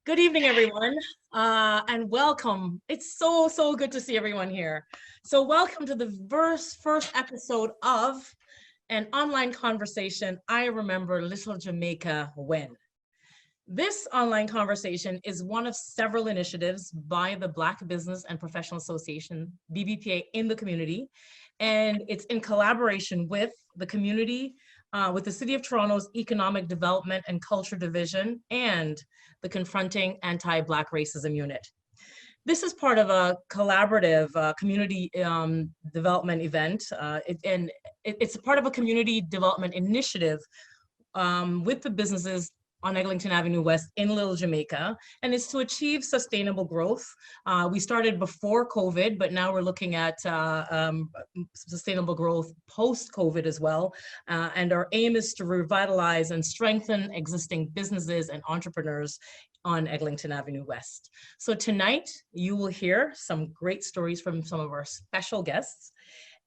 Good evening, everyone, and welcome. It's so good to see everyone here. So welcome to the first episode of an online conversation, I Remember Little Jamaica When. This online conversation is one of several initiatives by the Black Business and Professional Association, BBPA, in the community, and it's in collaboration with the community, with the City of Toronto's Economic Development and Culture Division and the Confronting Anti-Black Racism Unit. This is part of a collaborative community development event, it's a part of a community development initiative with the businesses on Eglinton Avenue West in Little Jamaica, and it's to achieve sustainable growth. We started before COVID, but now we're looking at sustainable growth post-COVID as well. And our aim is to revitalize and strengthen existing businesses and entrepreneurs on Eglinton Avenue West. So tonight, you will hear some great stories from some of our special guests.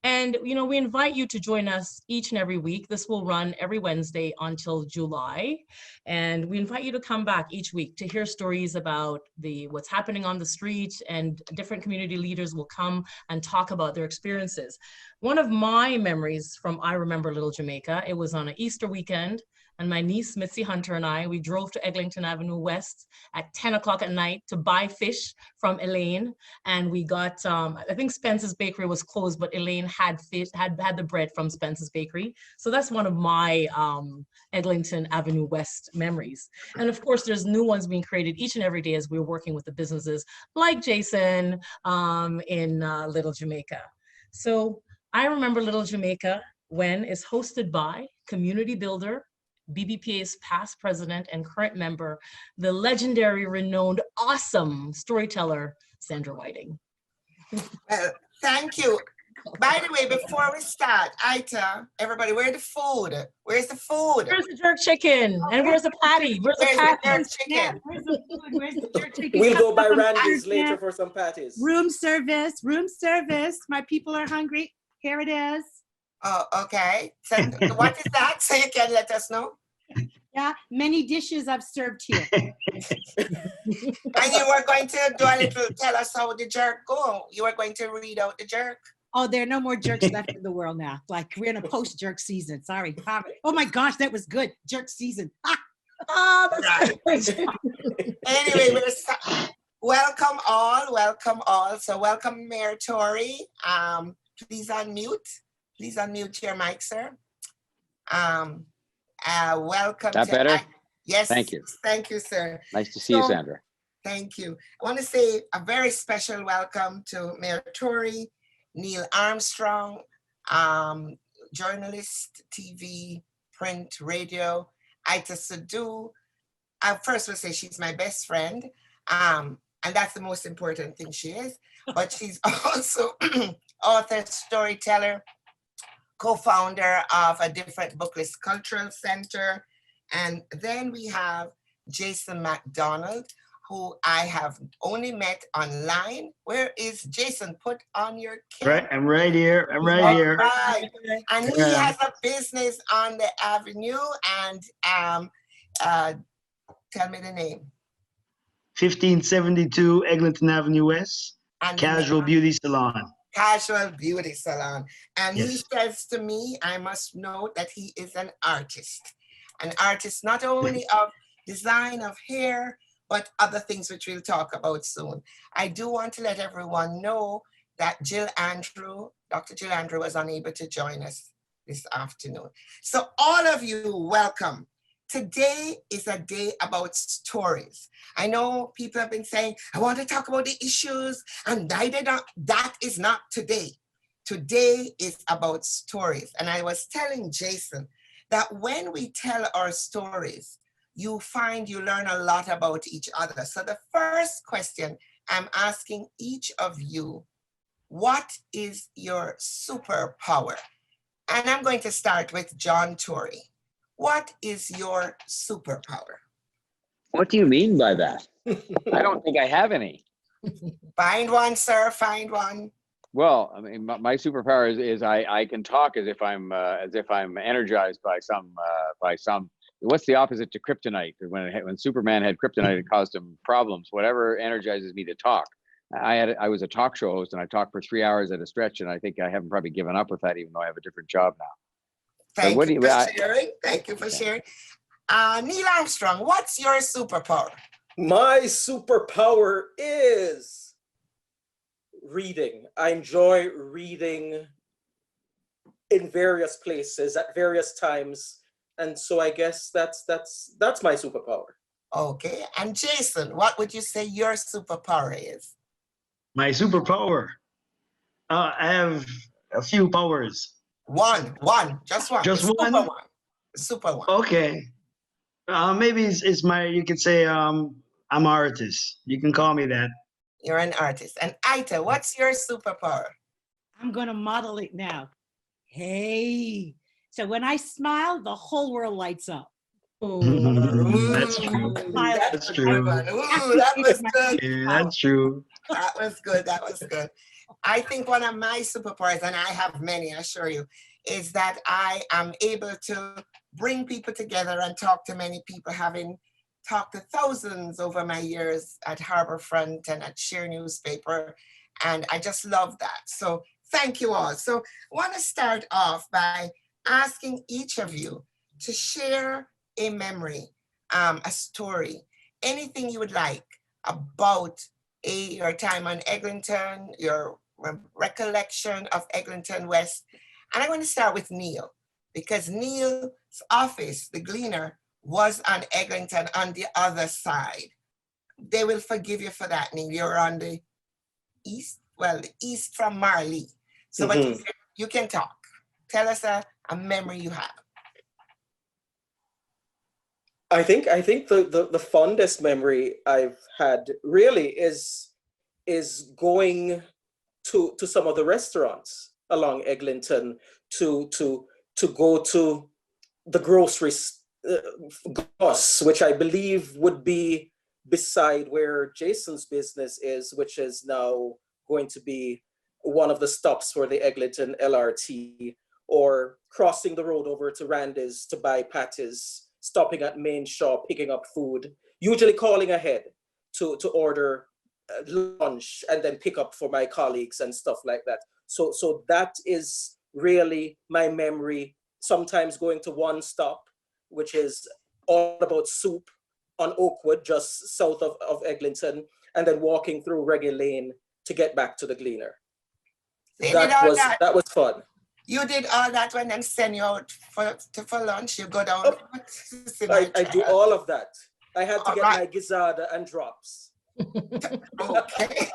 And, we invite you to join us each and every week. This will run every Wednesday until July. And we invite you to come back each week to hear stories about what's happening on the street, and different community leaders will come and talk about their experiences. One of my memories from I Remember Little Jamaica, it was on an Easter weekend, and my niece, Mitzi Hunter, and I, we drove to Eglinton Avenue West at 10 o'clock at night to buy fish from Elaine. And we got, I think Spence's Bakery was closed, but Elaine had fish, had the bread from Spence's Bakery. So that's one of my Eglinton Avenue West memories. And of course, there's new ones being created each and every day as we're working with the businesses like Jason in Little Jamaica. So I Remember Little Jamaica When is hosted by community builder, BBPA's past president and current member, the legendary, renowned, awesome storyteller, Sandra Whiting. Well, thank you. By the way, before we start, Ita, everybody, where's the food? Where's the food? Where's the jerk chicken? And where's the patty? Where's the patty? Jerk chicken? Yeah, where's the food? Where's the jerk chicken? We'll go by Some Randy's patties. later for some patties. Room service, room service. My people are hungry. Here it is. Oh, okay. So what is that? So you can let us know. Yeah, many dishes I've served here. And you were going to do a little, tell us how the jerk go. You were going to read out the jerk. Oh, there are no more jerks left in the world now. Like, we're in a post-jerk season. Sorry. Oh my gosh, that was good. Jerk season. Oh, that's right. Anyway, welcome all. So welcome, Mayor Tory. Please unmute your mic, sir. Welcome. That better? Yes. Thank you. Thank you, sir. Nice to see you, Sandra. Thank you. I want to say a very special welcome to Mayor Tory, Neil Armstrong, journalist, TV, print, radio, Ita Sadu. I first will say she's my best friend, and that's the most important thing she is. But she's also author, storyteller, co-founder of a Different Booklist Cultural Center. And then we have Jason McDonald, who I have only met online. Where is Jason? Put on your camera. Right, I'm right here. Right. And he has a business on the avenue, and tell me the name. 1572 Eglinton Avenue West, And Casual Beauty Salon. Casual Beauty Salon. And Yes. he says to me, I must note that he is an artist not only of design of hair, but other things which we'll talk about soon. I do want to let everyone know that Dr. Jill Andrew was unable to join us this afternoon. So all of you, welcome. Today is a day about stories. I know people have been saying, I want to talk about the issues, and that is not today. Today is about stories. And I was telling Jason that when we tell our stories, you find you learn a lot about each other. So the first question I'm asking each of you, what is your superpower? And I'm going to start with John Tory. What is your superpower? What do you mean by that? I don't think I have any. Find one, sir, find one. Well, I mean, my superpower is I can talk as if I'm energized by some what's the opposite to kryptonite? When Superman had kryptonite, it caused him problems. Whatever energizes me to talk. I was a talk show host, and I talked for 3 hours at a stretch, and I think I haven't probably given up with that, even though I have a different job now. Thank you for sharing. Thank you for sharing. Neil Armstrong, what's your superpower? My superpower is reading. I enjoy reading in various places at various times, and so I guess that's my superpower. Okay, and Jason, what would you say your superpower is? My superpower. I have a few powers. One, just one. Just The one? Super one. The super one. Okay. Maybe it's my. You could say I'm an artist. You can call me that. You're an artist. And Aita, what's your superpower? I'm going to model it now. Hey. So when I smile, the whole world lights up. That's true. That's true. Ooh, that was good. Yeah, that's true. That was good. That was good. I think one of my superpowers, and I have many, I assure you, is that I am able to bring people together and talk to many people, having talked to thousands over my years at Harbourfront and at Share Newspaper. And I just love that. So thank you all. So I want to start off by asking each of you to share a memory, a story, anything you would like about your time on Eglinton, your recollection of Eglinton West. And I'm going to start with Neil, because Neil's office, the Gleaner, was on Eglinton on the other side. They will forgive you for that, Neil. You're on the east, well, the east from Marley. So but you can talk. Tell us a memory you have. I think the fondest memory I've had really is going to some of the restaurants along Eglinton to go to the grocery Gus, which I believe would be beside where Jason's business is, which is now going to be one of the stops for the Eglinton LRT, or crossing the road over to Randy's to buy patties, stopping at Main Shop, picking up food, usually calling ahead to order lunch and then pick up for my colleagues and stuff like that. So that is really my memory. Sometimes going to one stop, which is all about soup on Oakwood, just south of Eglinton, and then walking through Reggae Lane to get back to the Gleaner. That was fun. You did all that when them send you out for lunch. You go down. I do all of that. I had to get my gizzard and drops. Okay.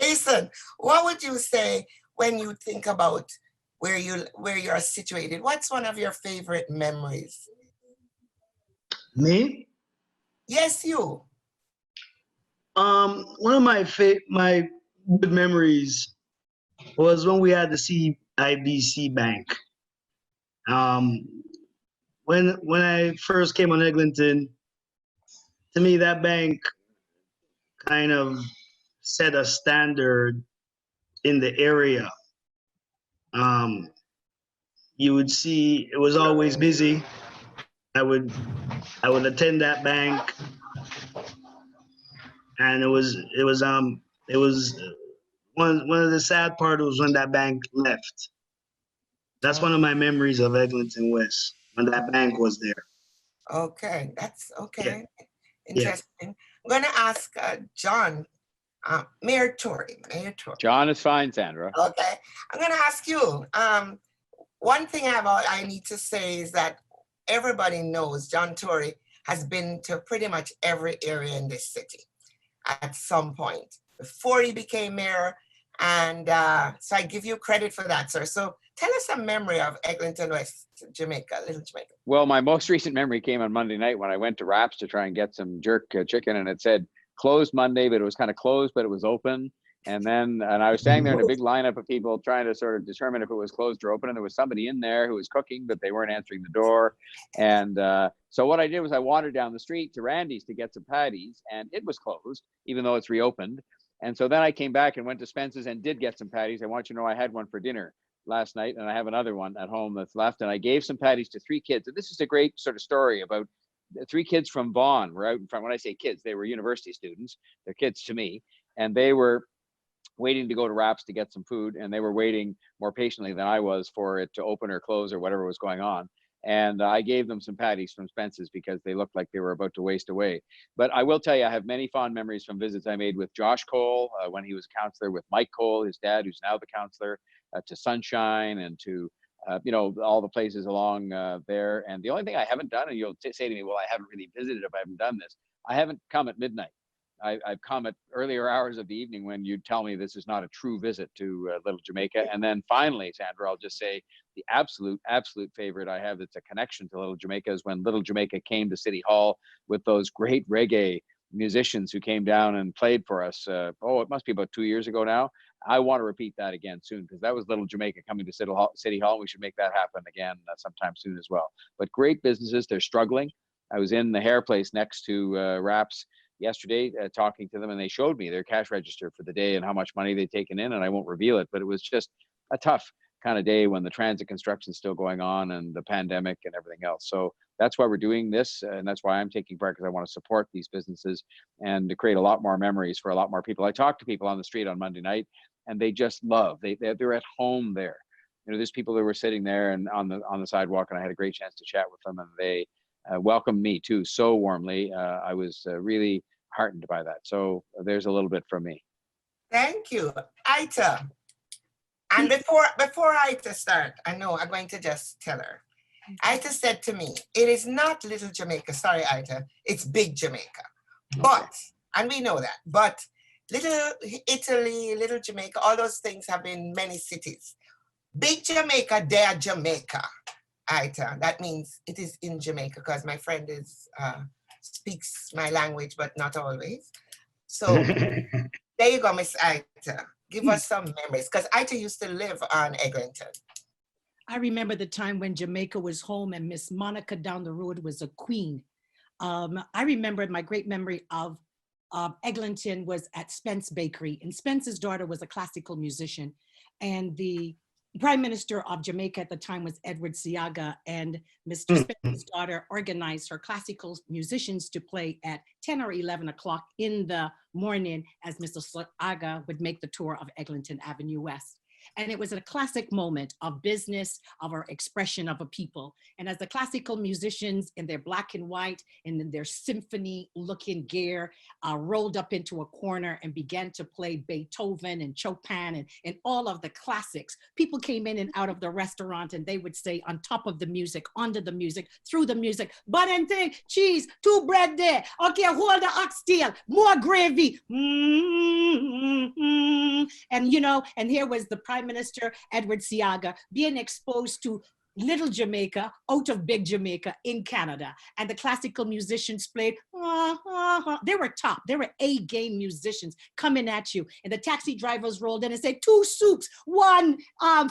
Jason, what would you say when you think about where you're situated? What's one of your favorite memories? Me? Yes, you. One of my good memories was when we had the CIBC Bank. When I first came on Eglinton, to me that bank kind of set a standard in the area. You would see it was always busy. I would attend that bank, and it was one of the sad parts was when that bank left. That's one of my memories of Eglinton West, when that bank was there. Okay, that's okay. Yeah. Interesting. Yeah. I'm going to ask John, Mayor Tory. John is fine, Sandra. Okay, I'm going to ask you. One thing I need to say is that everybody knows John Tory has been to pretty much every area in this city at some point before he became mayor. And so I give you credit for that, sir. So tell us a memory of Eglinton West, Jamaica, Little Jamaica. Well, my most recent memory came on Monday night when I went to Raps to try and get some jerk chicken, and it said closed Monday, but it was kind of closed, but it was open. And I was standing there in a big lineup of people trying to sort of determine if it was closed or open. And there was somebody in there who was cooking, but they weren't answering the door. And so what I did was I wandered down the street to Randy's to get some patties, and it was closed, even though it's reopened. And so then I came back and went to Spence's and did get some patties. I want you to know I had one for dinner last night, and I have another one at home that's left. And I gave some patties to 3 kids. And this is a great sort of story about 3 kids from Vaughan. Were out in front. When I say kids, they were university students. They're kids to me, and they were waiting to go to Raps to get some food, and they were waiting more patiently than I was for it to open or close or whatever was going on. And I gave them some patties from Spence's because they looked like they were about to waste away. But I will tell you, I have many fond memories from visits I made with Josh Cole when he was a counselor, with Mike Cole, his dad, who's now the counselor, to Sunshine, and to all the places along there. And the only thing I haven't done, and you'll say to me, well, I haven't really visited if I haven't done this. I haven't come at midnight. I've come at earlier hours of the evening when you tell me this is not a true visit to Little Jamaica. And then finally, Sandra, I'll just say the absolute favorite I have that's a connection to Little Jamaica is when Little Jamaica came to City Hall with those great reggae musicians who came down and played for us. It must be about 2 years ago now. I want to repeat that again soon, because that was Little Jamaica coming to City Hall. We should make that happen again sometime soon as well. But great businesses, they're struggling. I was in the hair place next to Raps yesterday talking to them, and they showed me their cash register for the day and how much money they'd taken in, and I won't reveal it, but it was just a tough kind of day when the transit construction is still going on and the pandemic and everything else. So that's why we're doing this, and that's why I'm taking part, because I want to support these businesses and to create a lot more memories for a lot more people. I talked to people on the street on Monday night, and they just love, they're at home there. There's people that were sitting there and on the sidewalk, and I had a great chance to chat with them, and they welcomed me too so warmly. I was really heartened by that. So there's a little bit from me. Thank you, Ita. And before Ita start, I know I'm going to just tell her. Ita said to me, it is not Little Jamaica, sorry Ita, it's Big Jamaica. But, and we know that, but Little Italy, Little Jamaica, all those things have been many cities. Big Jamaica, they're Jamaica. Ita, that means it is in Jamaica, because my friend speaks my language, but not always. So there you go, Miss Ita. Give us some memories, because Ita used to live on Eglinton. I remember the time when Jamaica was home and Miss Monica down the road was a queen. I remember my great memory of Eglinton was at Spence Bakery, and Spence's daughter was a classical musician, and the Prime Minister of Jamaica at the time was Edward Siaga, and Mr. Spence's daughter organized her classical musicians to play at 10 or 11 o'clock in the morning as Mr. Siaga would make the tour of Eglinton Avenue West. And it was a classic moment of business, of our expression of a people. And as the classical musicians in their black and white and in their symphony looking gear rolled up into a corner and began to play Beethoven and Chopin and all of the classics, people came in and out of the restaurant and they would say on top of the music, under the music, through the music, Bonente, cheese, 2 bread there. Okay, hold the oxtail, more gravy. And and here was the Prime Minister, Edward Siaga, being exposed to Little Jamaica out of Big Jamaica in Canada. And the classical musicians played, they were top. They were A-game musicians coming at you. And the taxi drivers rolled in and said, 2 soups, 1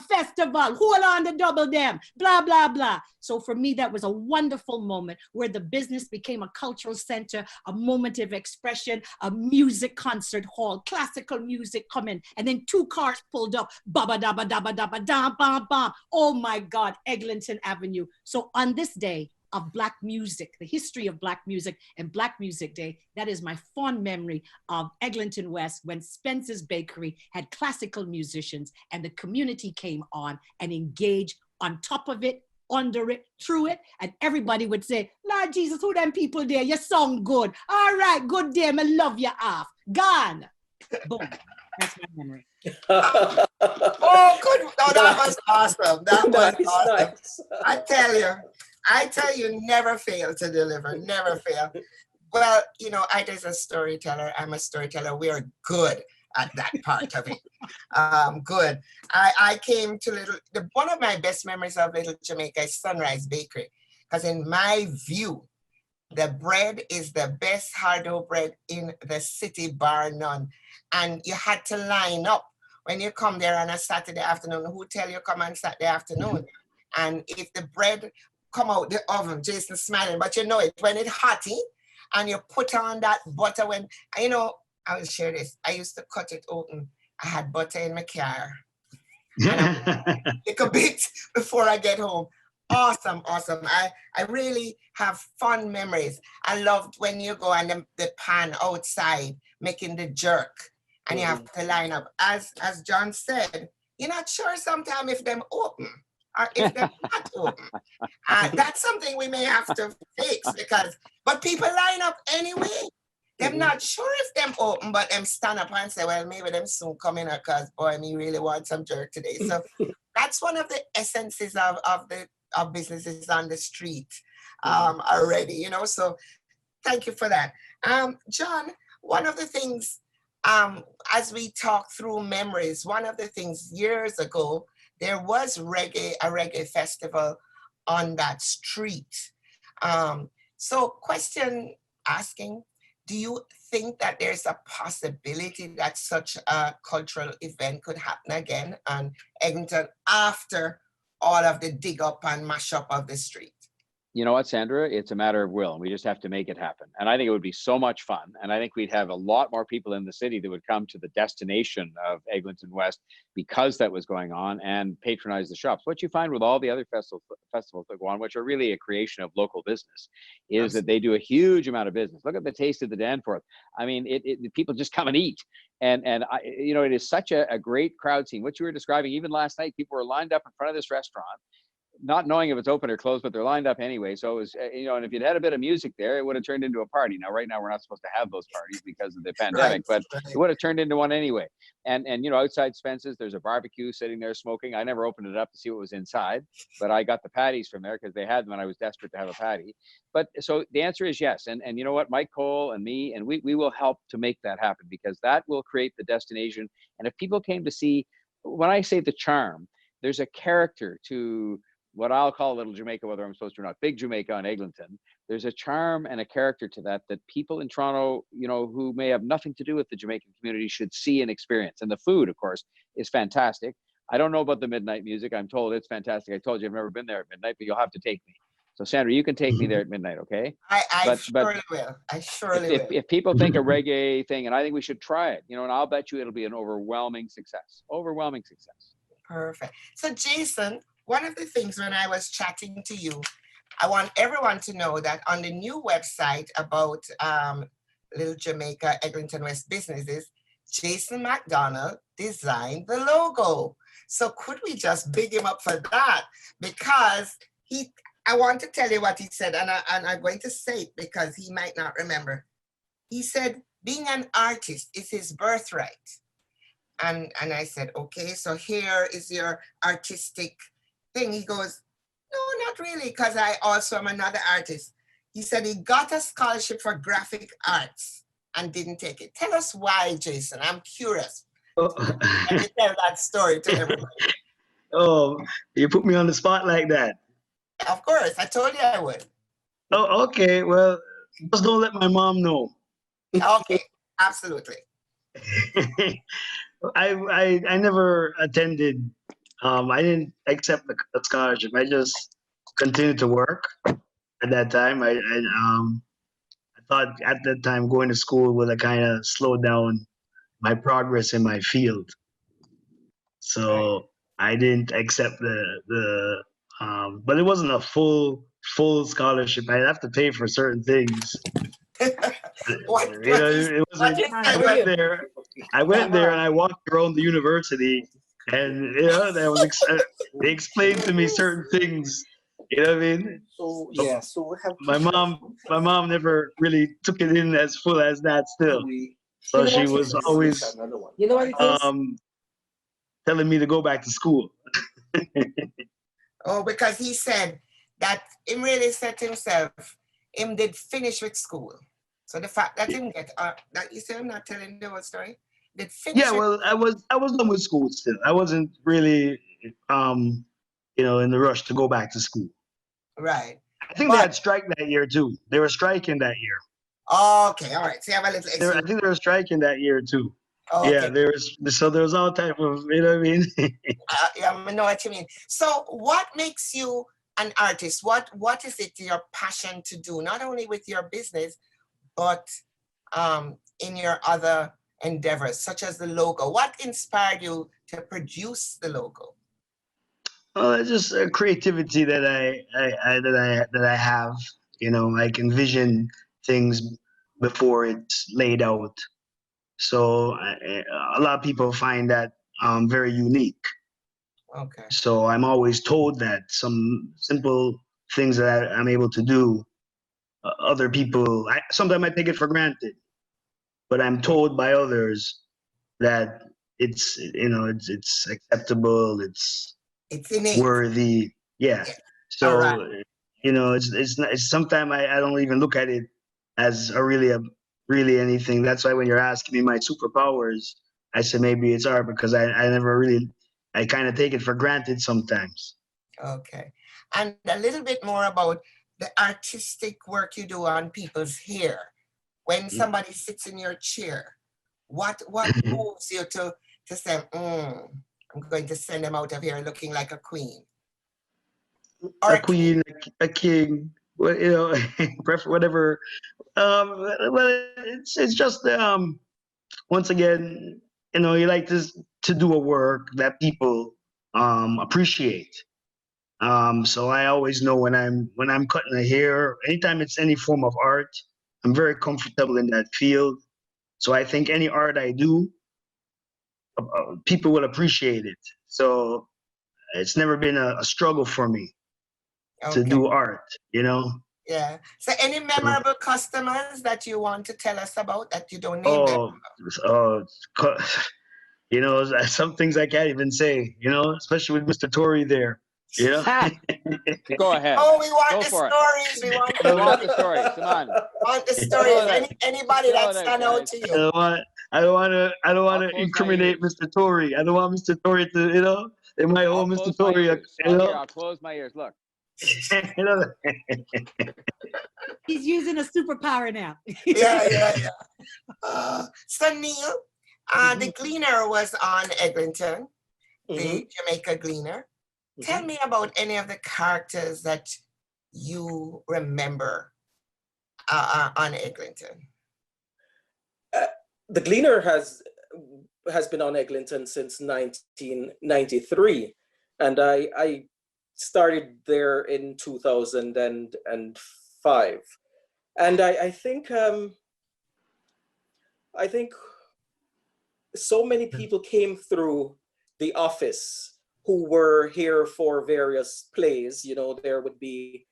festival, hold on the double them, blah, blah, blah. So for me, that was a wonderful moment where the business became a cultural center, a moment of expression, a music concert hall, classical music coming, and then 2 cars pulled up, ba-ba-da-ba-da-ba-da-ba-da-ba-bam. Oh my God, Eglinton Avenue. So on this day of Black music, the history of Black music and Black Music Day, that is my fond memory of Eglinton West when Spence's Bakery had classical musicians and the community came on and engaged on top of it, under it, through it, and everybody would say, Lord Jesus, who them people there? You sound good. All right, good day, I love you off. Gone. Boom. That's my memory. Oh, good. Oh, that was awesome. That was Nice, awesome. nice. I tell you, never fail to deliver, never fail. Well, Ida's a storyteller. I'm a storyteller. We are good at that part of it. Good. I came to one of my best memories of Little Jamaica is Sunrise Bakery, because in my view, the bread is the best hard dough bread in the city, bar none. And you had to line up when you come there on a Saturday afternoon. Who tell you come on Saturday afternoon? And if the bread come out the oven, Jason smiling, but you know it when it's hotty, and you put on that butter. When I will share this. I used to cut it open. I had butter in my car. and I'll take a bit before I get home. Awesome, awesome. I really have fun memories. I loved when you go and the pan outside making the jerk and you have to line up. As John said, you're not sure sometimes if them open or if they're not open. That's something we may have to fix but people line up anyway. Them not sure if them open, but them stand up and say, well, maybe them soon come in because boy, me really want some jerk today. So that's one of the essences of businesses on the street already, you know. So thank you for that. John, one of the things, as we talk through memories, one of the things years ago, there was a reggae festival on that street. So question asking, do you think that there's a possibility that such a cultural event could happen again on Eglinton after all of the dig up and mash up of the street? You know what, Sandra? It's a matter of will. And we just have to make it happen. And I think it would be so much fun. And I think we'd have a lot more people in the city that would come to the destination of Eglinton West because that was going on and patronize the shops. What you find with all the other festivals that go on, which are really a creation of local business, is that they do a huge amount of business. Look at the Taste of the Danforth. I mean, people just come and eat. And you know, it is such a great crowd scene. What you were describing, even last night, people were lined up in front of this restaurant, not knowing if it's open or closed, but they're lined up anyway. So it was, you know, and if you'd had a bit of music there, it would have turned into a party. Now, right now, we're not supposed to have those parties because of the pandemic, but it would have turned into one anyway. And you know, outside Spence's, there's a barbecue sitting there smoking. I never opened it up to see what was inside, but I got the patties from there because they had them and I was desperate to have a patty. But so the answer is yes. And you know what, Mike Cole and me, and we will help to make that happen because that will create the destination. And if people came to see, when I say the charm, there's a character to what I'll call Little Jamaica, whether I'm supposed to or not, Big Jamaica on Eglinton. There's a charm and a character to that people in Toronto, you know, who may have nothing to do with the Jamaican community should see and experience. And the food, of course, is fantastic. I don't know about the midnight music. I'm told it's fantastic. I told you I've never been there at midnight, but you'll have to take me. So Sandra, you can take me there at midnight, okay? I surely will. I surely will. If people think a reggae thing, and I think we should try it, you know, and I'll bet you it'll be an overwhelming success. Overwhelming success. Perfect. So Jason, one of the things when I was chatting to you, I want everyone to know that on the new website about Little Jamaica Eglinton West businesses, Jason McDonald designed the logo. So could we just big him up for that? Because I want to tell you what he said, and I'm going to say it because he might not remember. He said, being an artist is his birthright. And I said, okay, so here is your artistic thing. He goes, no, not really, because I also am another artist. He said he got a scholarship for graphic arts and didn't take it. Tell us why, Jason. I'm curious. Let me tell that story to everybody. Oh, you put me on the spot like that. Of course, I told you I would. Oh, okay. Well, just don't let my mom know. Okay, absolutely. I never attended. I didn't accept the scholarship. I just continued to work. At that time, I thought at that time going to school would have kind of slowed down my progress in my field. So I didn't accept the but it wasn't a full scholarship. I'd have to pay for certain things. I went there and I walked around the university, and you know, they explained to me certain things. You know what I mean? So yeah, so we have my mom never really took it in as full as that still. So she was always telling me to go back to school. Oh, because he said that him really said to himself, him did finish with school. So the fact that him get that you say I'm not telling the whole story. Did finish. Yeah, well, I was done with school still. I wasn't really you know, in the rush to go back to school. Right. I think they had strike that year too. They were striking that year. Okay, all right. So you have a little. I think they were striking that year too. Okay. Yeah, there was all type of, you know what I mean? Yeah, I know what you mean. So what makes you an artist? What is it your passion to do? Not only with your business, but in your other endeavors, such as the logo? What inspired you to produce the logo? It's just a creativity that I have. You know, I can vision things before it's laid out. So a lot of people find that very unique. Okay. So I'm always told that some simple things that I'm able to do, other people, sometimes I take it for granted, but I'm told by others that it's, you know, it's acceptable, it's It's innate. worthy. Yeah. Yeah. All So, right. you know, it's not, it's sometimes I don't even look at it as really anything. That's why when you're asking me my superpowers, I said maybe it's art because I never really, I kind of take it for granted sometimes. Okay. And a little bit more about the artistic work you do on people's hair. When somebody sits in your chair, what moves you to say, I'm going to send them out of here looking like a queen? Or A queen, a king, you know, whatever. Well, it's just once again, you know, you like to do a work that people appreciate. So I always know when I'm cutting a hair, anytime it's any form of art, I'm very comfortable in that field. So I think any art I do, people will appreciate it. So it's never been a struggle for me to okay. do art, you know. Yeah. So any So, memorable customers that you want to tell us about that you don't name them? oh, oh, you know, some things I can't even say, you know, especially with Mr. Tory there, you know. Go ahead. Oh, we want Go the for it. stories. We want We want the story. Come on. the stories. Spill it. Anybody Spill that it out, stand out guys. to I you. don't want to I'll close my incriminate ears. Mr. Tory. I don't want Mr. Tory to, you know, they might I'll hold Mr. close my Tory, ears. you know. I'll close my ears. Look. You know. He's using a superpower now. Yeah. So Neil, the Gleaner was on Eglinton, the Jamaica Gleaner. Tell me about any of the characters that you remember on Eglinton. The Gleaner has been on Eglinton since 1993, and I started there in 2005, and I think so many people came through the office who were here for various plays. You know, there would be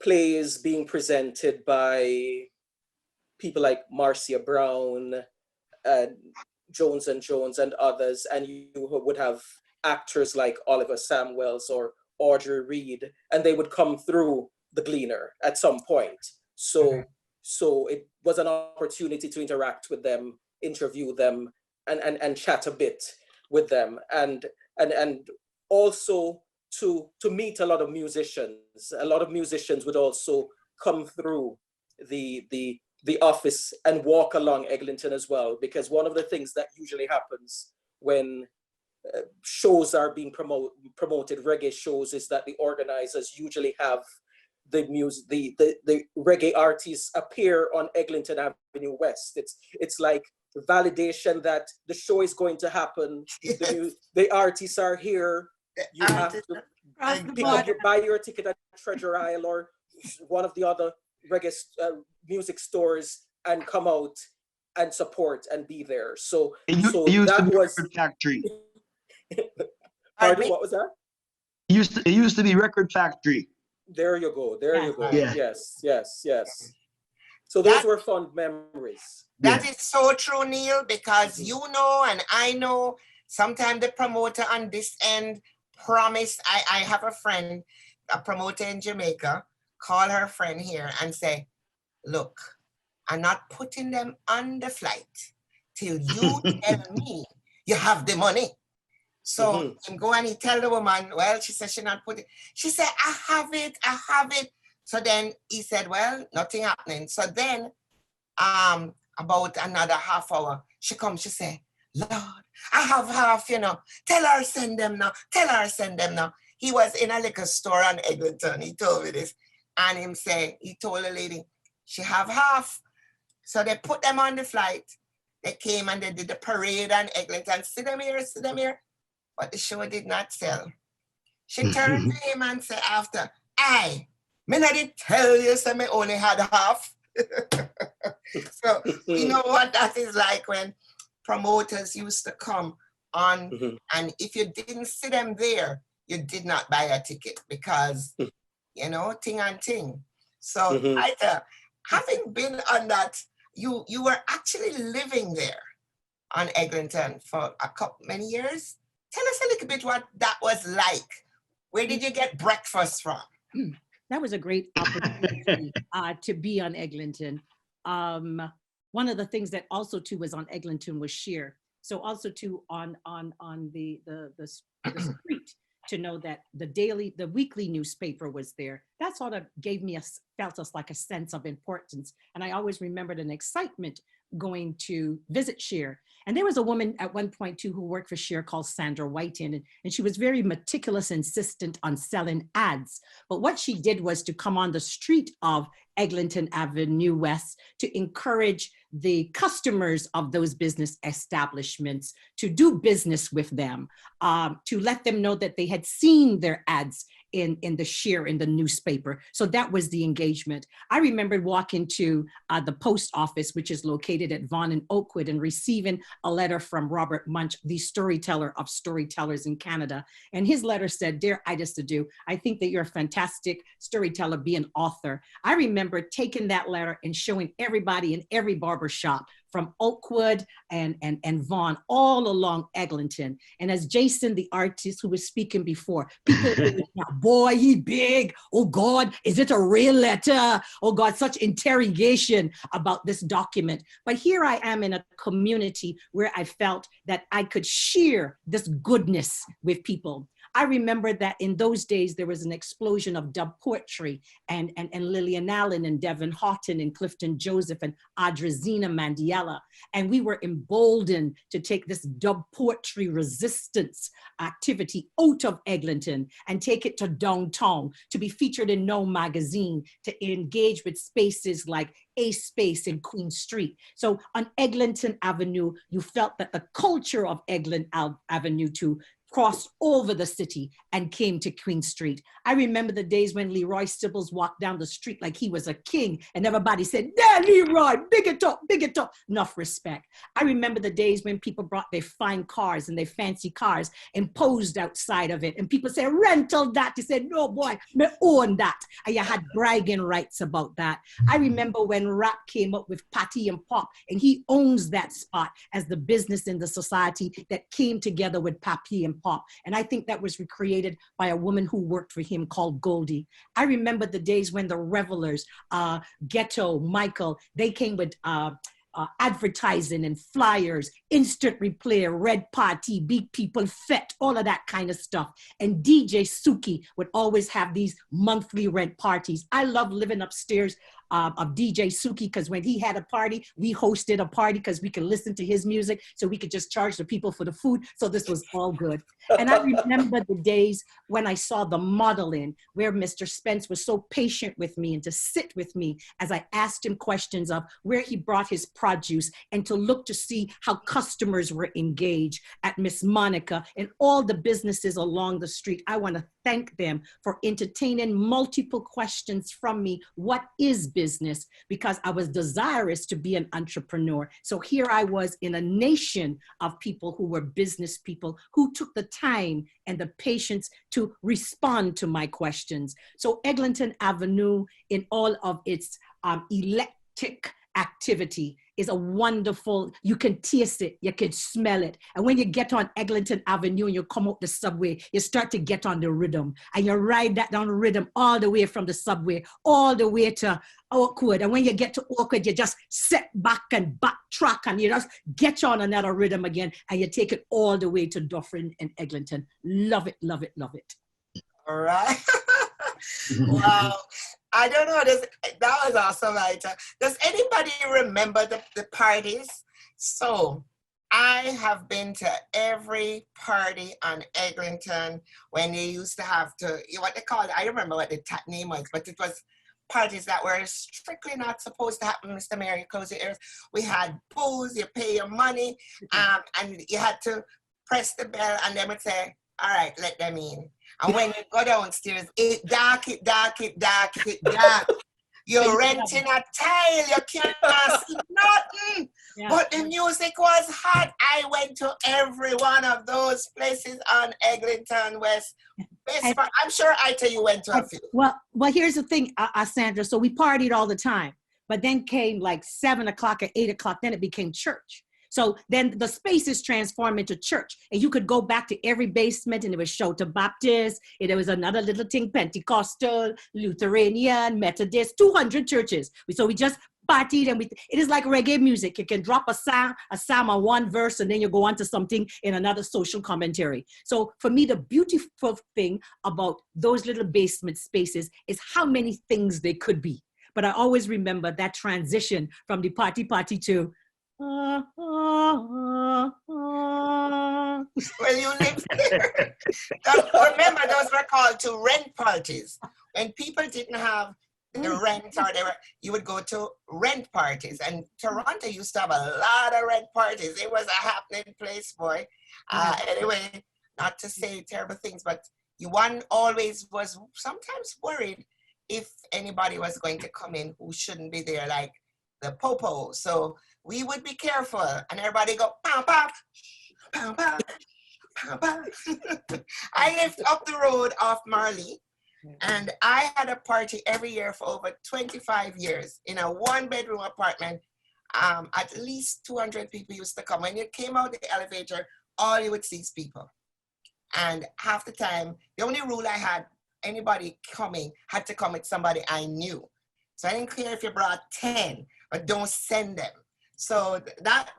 plays being presented by people like Marcia Brown, Jones and Jones and others, and you would have actors like Oliver Samwells or Audrey Reed, and they would come through the Gleaner at some point. So it was an opportunity to interact with them, interview them, and chat a bit with them, and also to meet a lot of musicians. A lot of musicians would also come through the office and walk along Eglinton as well, because one of the things that usually happens when shows are being promoted, reggae shows, is that the organizers usually have the reggae artists appear on Eglinton Avenue West. It's like validation that the show is going to happen. The artists are here. You have to buy your ticket at Treasure Isle or one of the other reggae music stores and come out and support and be there. So It used to that be was Record Factory. Pardon, what was that? It used to be Record Factory. There you go. There you go. Yeah. Yes. So those were fond memories. That is so true, Neil, because you know and I know sometimes the promoter on this end promised. I have a friend, a promoter in Jamaica, call her friend here and say, look, I'm not putting them on the flight till you tell me you have the money. So him go and he tell the woman, well, she said she not put it. She said, I have it. So then he said, well, nothing happening. So then about another half hour, she comes, she say, Lord, I have half, tell her send them now. He was in a liquor store on Eglinton. He told me this. And he told the lady, she have half. So they put them on the flight. They came and they did the parade on Eglinton. Sit them here, sit them here. But the show did not sell. She turned to him and said after, "Aye, me not did tell you, so me only had half." So you know what that is like when promoters used to come on, and if you didn't see them there, you did not buy a ticket because, you know, ting and ting. So having been on that, you were actually living there on Eglinton for many years. Tell us a little bit what that was like. Where did you get breakfast from? That was a great opportunity to be on Eglinton. One of the things that also too was on Eglinton was sheer. So also too on the street, to know that the weekly newspaper was there. That sort of felt us like a sense of importance. And I always remembered an excitement going to visit Sheer. And there was a woman at one point too who worked for Sheer called Sandra Whiten, and she was very meticulous, insistent on selling ads. But what she did was to come on the street of Eglinton Avenue West to encourage the customers of those business establishments to do business with them, to let them know that they had seen their ads in the Sheer in the newspaper. So that was the engagement. I remember walking to the post office, which is located at Vaughan and Oakwood, and receiving a letter from Robert Munch, the storyteller of storytellers in Canada. And his letter said, "Dear Ida Sadu, I think that you're a fantastic storyteller, be an author." I remember taking that letter and showing everybody in every barber shop from Oakwood and Vaughan all along Eglinton. And as Jason, the artist who was speaking before, people were, "Boy, he big. Oh God, is it a real letter? Oh God," such interrogation about this document. But here I am in a community where I felt that I could share this goodness with people. I remember that in those days, there was an explosion of dub poetry, and Lillian Allen and Devin Houghton and Clifton Joseph and Adrazina Mandiela. And we were emboldened to take this dub poetry resistance activity out of Eglinton and take it to downtown, to be featured in No Magazine, to engage with spaces like A Space in Queen Street. So on Eglinton Avenue, you felt that the culture of Eglinton Avenue to crossed over the city and came to Queen Street. I remember the days when Leroy Sibbles walked down the street like he was a king, and everybody said, "There, Leroy, big it up, big it up." Enough respect. I remember the days when people brought their fine cars and their fancy cars and posed outside of it, and people said, "Rental that." They said, "No, boy, me own that." And you had bragging rights about that. I remember when rap came up with Patty and Pop, and he owns that spot as the business in the society that came together with Papi and Pop. And I think that was recreated by a woman who worked for him called Goldie. I remember the days when the revelers, Ghetto, Michael, they came with advertising and flyers, instant replay, red party, big people fet, all of that kind of stuff. And DJ Suki would always have these monthly rent parties. I love living upstairs of DJ Suki, because when he had a party, we hosted a party because we could listen to his music, so we could just charge the people for the food. So this was all good. And I remember the days when I saw the modeling, where Mr. Spence was so patient with me and to sit with me as I asked him questions of where he brought his produce, and to look to see how customers were engaged at Miss Monica and all the businesses along the street. I want to thank them for entertaining multiple questions from me. What is business? Because I was desirous to be an entrepreneur. So here I was in a nation of people who were business people who took the time and the patience to respond to my questions. So Eglinton Avenue, in all of its electric activity, is a wonderful, you can taste it, you can smell it. And when you get on Eglinton Avenue and you come up the subway, you start to get on the rhythm, and you ride that down the rhythm all the way from the subway, all the way to Oakwood. And when you get to Oakwood, you just sit back and backtrack, and you just get on another rhythm again, and you take it all the way to Dufferin and Eglinton. Love it, love it, love it. All right. Wow. I don't know, that was awesome, right? Does anybody remember the parties? So I have been to every party on Eglinton when they used to have to, what they called, I don't remember what the name was, but it was parties that were strictly not supposed to happen, Mr. Mayor, you close your ears. We had booze, you pay your money, and you had to press the bell and they would say, all right, let them in. And when you go downstairs, it dark. You're renting a tile, you can't see nothing. Yeah. But the music was hot. I went to every one of those places on Eglinton West. I'm sure you went to a few. Well, here's the thing, Sandra. So we partied all the time, but then came like 7 o'clock or 8 o'clock, then it became church. So then the spaces transformed into church, and you could go back to every basement and it was Shouter Baptist, and there was another little thing, Pentecostal, Lutheranian, Methodist, 200 churches. So we just partied, and it is like reggae music. You can drop a psalm on one verse, and then you go on to something in another social commentary. So for me, the beautiful thing about those little basement spaces is how many things they could be. But I always remember that transition from the party to Well, you lived there. Remember, those were called to rent parties. When people didn't have the rent, or you would go to rent parties. And Toronto used to have a lot of rent parties. It was a happening place, boy. Anyway, not to say terrible things, but one always was sometimes worried if anybody was going to come in who shouldn't be there, like the popo. So we would be careful, and everybody go, pow, pow, pow, pow, pow, pow. I lived up the road off Marley, and I had a party every year for over 25 years in a 1-bedroom apartment. At least 200 people used to come. When you came out the elevator, all you would see is people. And half the time, the only rule I had, anybody coming had to come with somebody I knew. So I didn't care if you brought 10, but don't send them. So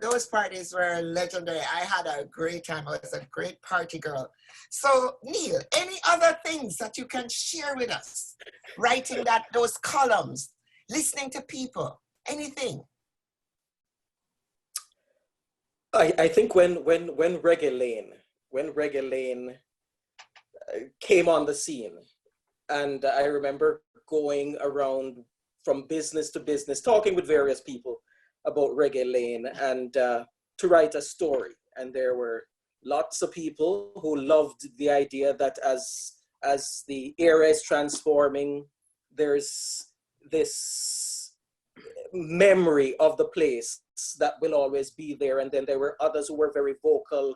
those parties were legendary. I had a great time. I was a great party girl. So Neil, any other things that you can share with us? Writing those columns, listening to people, anything? I think when Reggae Lane came on the scene, and I remember going around from business to business, talking with various people about Reggae Lane, and to write a story. And there were lots of people who loved the idea that as the era is transforming, there's this memory of the place that will always be there. And then there were others who were very vocal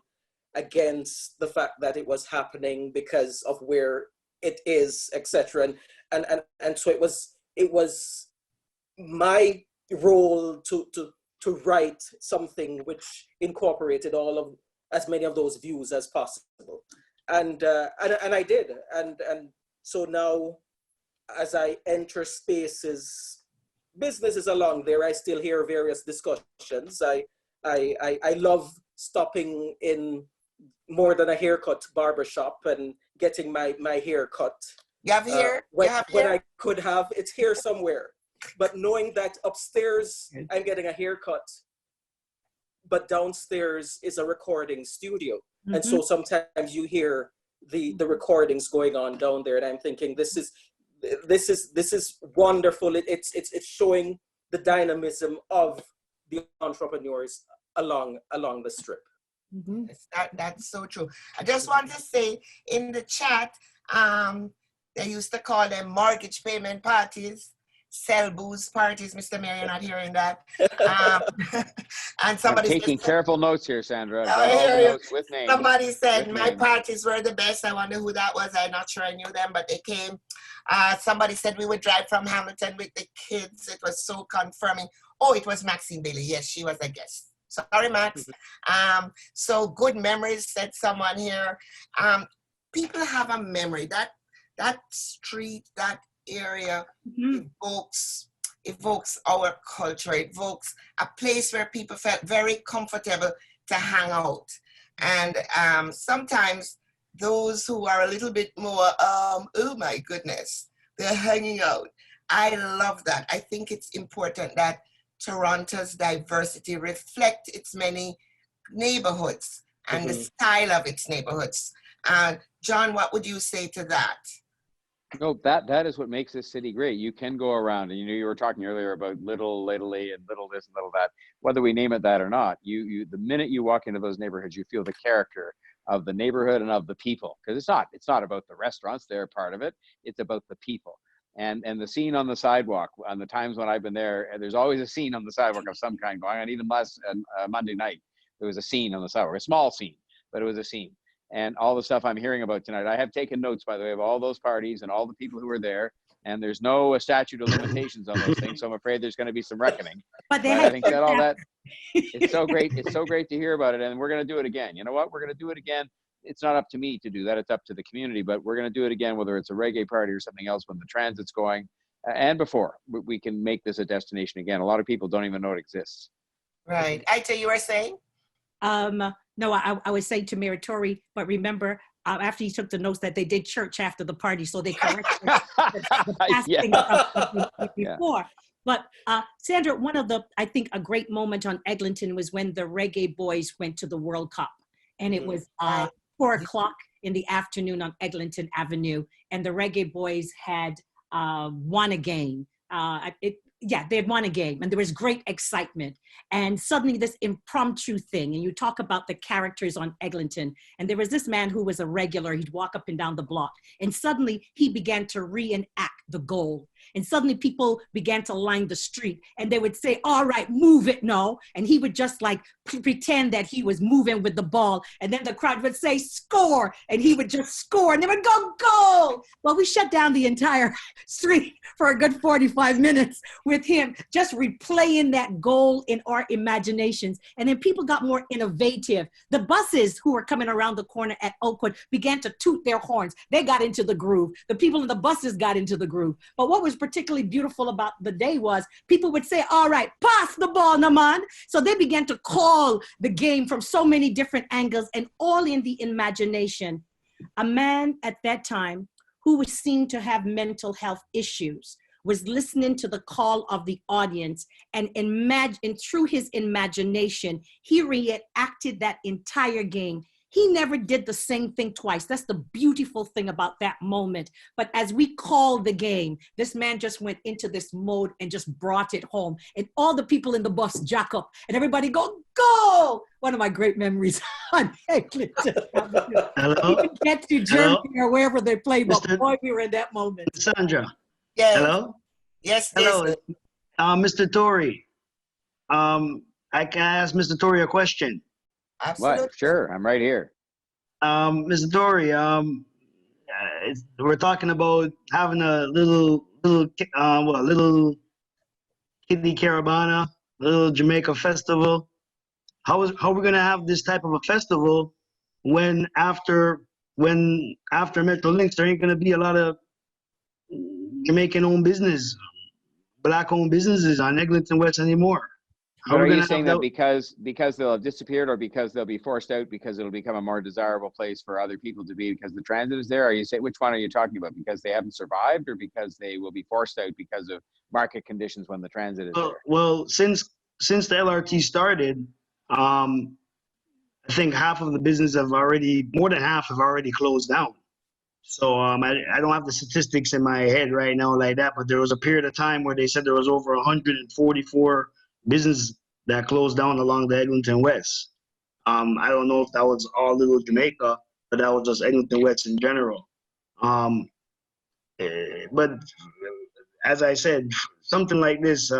against the fact that it was happening because of where it is, etc. And so it was my role to write something which incorporated as many of those views as possible, and I did, and so now as I enter spaces, businesses along there, I still hear various discussions. I love stopping in More Than a Haircut barbershop and getting my hair cut. You have hair? When I could have, it's here somewhere. But knowing that upstairs I'm getting a haircut, but downstairs is a recording studio. Mm-hmm. And so sometimes you hear the recordings going on down there, and I'm thinking this is wonderful. It's showing the dynamism of the entrepreneurs along the strip. Mm-hmm. That's so true. I just want to say in the chat, they used to call them mortgage payment parties, sell booze parties. Mr. Mayor, you're not hearing that. And somebody I'm taking careful notes here, Sandra. Notes with names. Somebody said my parties were the best. I wonder who that was. I'm not sure I knew them, but they came. Somebody said we would drive from Hamilton with the kids. It was so confirming. Oh, it was Maxine Bailey. Yes, she was a guest. Sorry, Max. So good memories, said someone here. People have a memory. That street, that area evokes our culture, evokes a place where people felt very comfortable to hang out. And sometimes those who are a little bit more, oh my goodness, they're hanging out. I love that. I think it's important that Toronto's diversity reflect its many neighborhoods and the style of its neighborhoods. John, what would you say to that? No, that is what makes this city great. You can go around, and you were talking earlier about Little Italy and little this and little that. Whether we name it that or not, the minute you walk into those neighborhoods, you feel the character of the neighborhood and of the people. Because it's not about the restaurants; they're a part of it. It's about the people. And the scene on the sidewalk. On the times when I've been there, there's always a scene on the sidewalk of some kind going on. Even last Monday night, there was a scene on the sidewalk, a small scene, but it was a scene. And all the stuff I'm hearing about tonight. I have taken notes, by the way, of all those parties and all the people who were there. And there's no statute of limitations on those things, so I'm afraid there's going to be some reckoning. But they But had having said all that, it's so great. It's so great to hear about it, and we're going to do it again. You know what? We're going to do it again. It's not up to me to do that. It's up to the community. But we're going to do it again, whether it's a reggae party or something else when the transit's going, and before we can make this a destination again. A lot of people don't even know it exists. Right. I tell you were saying? No, I was saying to Meritori, but remember, after you took the notes that they did church after the party, so they corrected the past Yeah. things before. But Sandra, one of I think a great moment on Eglinton was when the Reggae Boys went to the World Cup. And it was 4:00 in the afternoon on Eglinton Avenue. And the Reggae Boys had won a game. They had won a game, and there was great excitement. And suddenly this impromptu thing, and you talk about the characters on Eglinton, and there was this man who was a regular. He'd walk up and down the block, and suddenly he began to reenact the goal. And suddenly people began to line the street, and they would say, all right, move it, no. And he would just like pretend that he was moving with the ball. And then the crowd would say, score. And he would just score, and they would go, goal. Well, we shut down the entire street for a good 45 minutes with him just replaying that goal in our imaginations. And then people got more innovative. The buses who were coming around the corner at Oakwood began to toot their horns. They got into the groove. The people in the buses got into the groove. But what was particularly beautiful about the day was people would say, all right, pass the ball, Naman. So they began to call the game from so many different angles and all in the imagination. A man at that time who was seen to have mental health issues was listening to the call of the audience, and through his imagination, he reenacted that entire game. He never did the same thing twice. That's the beautiful thing about that moment. But as we called the game, this man just went into this mode and just brought it home. And all the people in the bus jack up and everybody go, goal! One of my great memories on Eglinton. Hello? Even get to Germany or wherever they play, but boy, we were in that moment. Sandra. Yes. Hello? Yes. Hello. Yes. Mr. Torrey. I can ask Mr. Torrey a question. Absolutely. What? Sure, I'm right here. Mr. Torrey, we're talking about having a little kitty caravana, little Jamaica festival. How are we gonna have this type of a festival when after Metrolinx there ain't gonna be a lot of Jamaican-owned business, Black-owned businesses on Eglinton West anymore? Are you saying that because they'll have disappeared, or because they'll be forced out because it'll become a more desirable place for other people to be because the transit is there? Are you saying, which one are you talking about? Because they haven't survived, or because they will be forced out because of market conditions when the transit is there? Well, since the LRT started, I think more than half have already closed down. So I don't have the statistics in my head right now like that, but there was a period of time where they said there was over 144 business that closed down along the Eglinton West. I don't know if that was all Little Jamaica, but that was just Eglinton West in general. But as I said, something like this